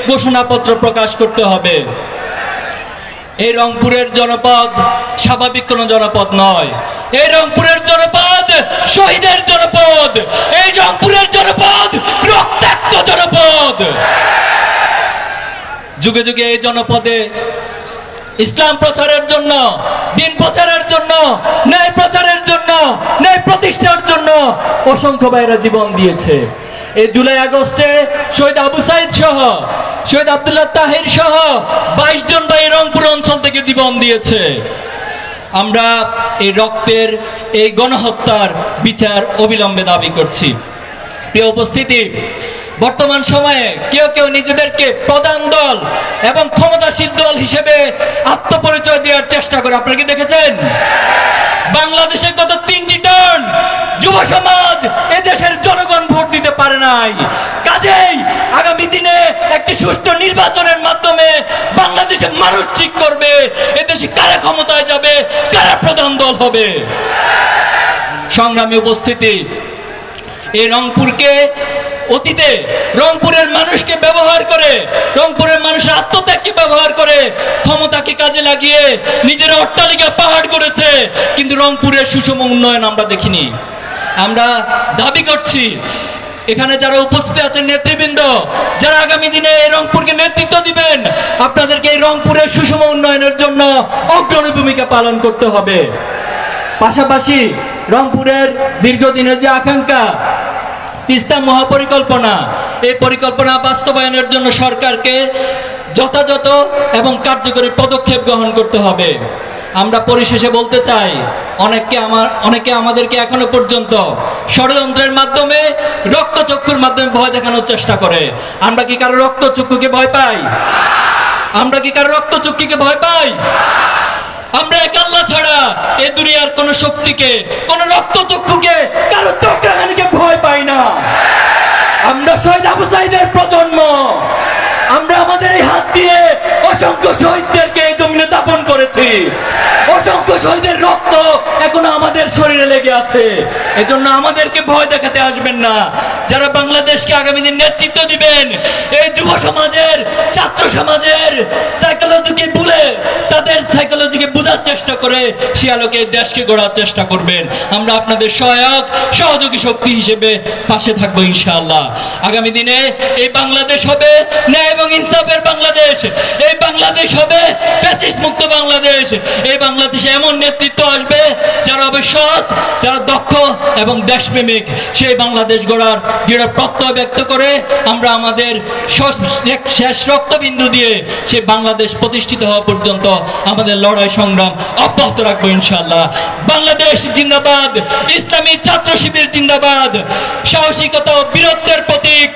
ঘোষণাপত্র প্রকাশ করতে হবে। এই রংপুরের জনপদ স্বাভাবিক কোন জনপদ নয়। এই রংপুরের জনপদ শহীদের জনপদ। এই রংপুরের জনপদ রক্তাক্ত জনপদ। যুগে যুগে এই জনপদে ইসলাম প্রচারের জন্য, দিন প্রচারের জন্য, ন্যায় প্রচারের জন্য, ন্যায় প্রতিষ্ঠার জন্য অসংখ্য ভাইরা জীবন দিয়েছে। এই জুলাই আগস্টে শহীদ আবু সাইদ সহ, শহীদ আব্দুল্লাহ তাহির সহ 22 জন ভাই রংপুর অঞ্চল থেকে জীবন দিয়েছে। আমরা এই রক্তের, এই গণহত্যার বিচার অবিলম্বে দাবি করছি। প্রিয় উপস্থিতি, বর্তমান সময়ে কেউ কেউ নিজেদেরকে প্রধান দল এবং ক্ষমতাশীল দল হিসেবে আত্মপরিচয় দেওয়ার চেষ্টা করে। আপনারা কি দেখেছেন? বাংলাদেশে গত 3টি টার্ন যুব সমাজ, এদেশের জনগণ ভোট দিতে পারে নাই। কাজেই আগামী দিনে একটি সুষ্ঠু নির্বাচনের মাধ্যমে বাংলাদেশের মানুষ ঠিক করবে এদেশে কারা ক্ষমতায় যাবে, কারা প্রধান দল হবে। সংগ্রামী উপস্থিতি, এই রংপুরকে অতীতে রংপুরের মানুষকে ব্যবহার করে, রংপুরের মানুষের আত্মত্যাগকে ব্যবহার করে ক্ষমতাকে কাজে লাগিয়ে নিজের অট্টালিকা পাহাড় করেছে, কিন্তু রংপুরের সুষম উন্নয়ন আমরা দেখিনি। আমরা দাবি করছি এখানে যারা উপস্থিত আছেন নেতৃবৃন্দ, যারা আগামী দিনে এই রংপুরকে নেতৃত্ব দিবেন, আপনাদেরকে এই রংপুরের সুষম উন্নয়নের জন্য অগ্রণী ভূমিকা পালন করতে হবে। পাশাপাশি রংপুরের দীর্ঘদিনের যে আকাঙ্ক্ষা তিস্তা মহাপরিকল্পনা, এই পরিকল্পনা বাস্তবায়নের জন্য সরকারকে যথাযথ এবং কার্যকরী পদক্ষেপ গ্রহণ করতে হবে। আমরা পরিশেষে বলতে চাই, অনেকে আমাদেরকে এখনো পর্যন্ত ষড়যন্ত্রের মাধ্যমে, রক্তচক্ষুর মাধ্যমে ভয় দেখানোর চেষ্টা করে। আমরা কি কারো রক্তচক্ষুকে ভয় পাই? আমরা কি কারো রক্তচক্ষুকে ভয় পাই? আমরা এক আল্লাহ ছাড়া এই দুনিয়ার কোন শক্তিকে, কোন রক্তচক্ষুকে, কারো চক্রাঘানিকে ভয় পাই না। আমরা শহীদ আবু সাইদের প্রজন্ম। আমরা আমাদের এই হাত দিয়ে অসংখ্য শহীদদেরকে এই জমিনে দাপন করেছি। অসংখ্য শহীদের রক্ত এখনো আমাদের শরীরে লেগে আছে। এজন্য আমাদেরকে ভয় দেখাতে আসবেন না। যারা বাংলাদেশকে আগামী দিন নেতৃত্ব দিবেন, এই যুব সমাজের, ছাত্র সমাজের সাইকোলজিকে ভুলে, তাদের সাইকোলজিকে বোঝার চেষ্টা করে সে আলোকে দেশকে গড়ার চেষ্টা করবেন। আমরা আপনাদের সহায়ক, সহযোগী শক্তি হিসেবে পাশে থাকবো ইনশাআল্লাহ। আগামী দিনে এই বাংলাদেশ হবে ন্যায় এবং ইনসাফের বাংলাদেশ। এই বাংলাদেশ হবে ফ্যাসিস্ট মুক্ত বাংলাদেশ। এই বাংলাদেশে এমন নেতৃত্ব আসবে যারা হবে সৎ, যারা দক্ষ এবং দেশপ্রেমিক। সেই বাংলাদেশ গড়ার দৃঢ় প্রত্যয় ব্যক্ত করে আমরা আমাদের শেষ রক্তবিন্দু দিয়ে সেই বাংলাদেশ প্রতিষ্ঠিত হওয়া পর্যন্ত আমাদের লড়াই সংগ্রাম অব্যাহত রাখবো ইনশাআল্লাহ। বাংলাদেশ জিন্দাবাদ, ইসলামী ছাত্র শিবির জিন্দাবাদ। সাহসিকতা ও বীরত্বের প্রতীক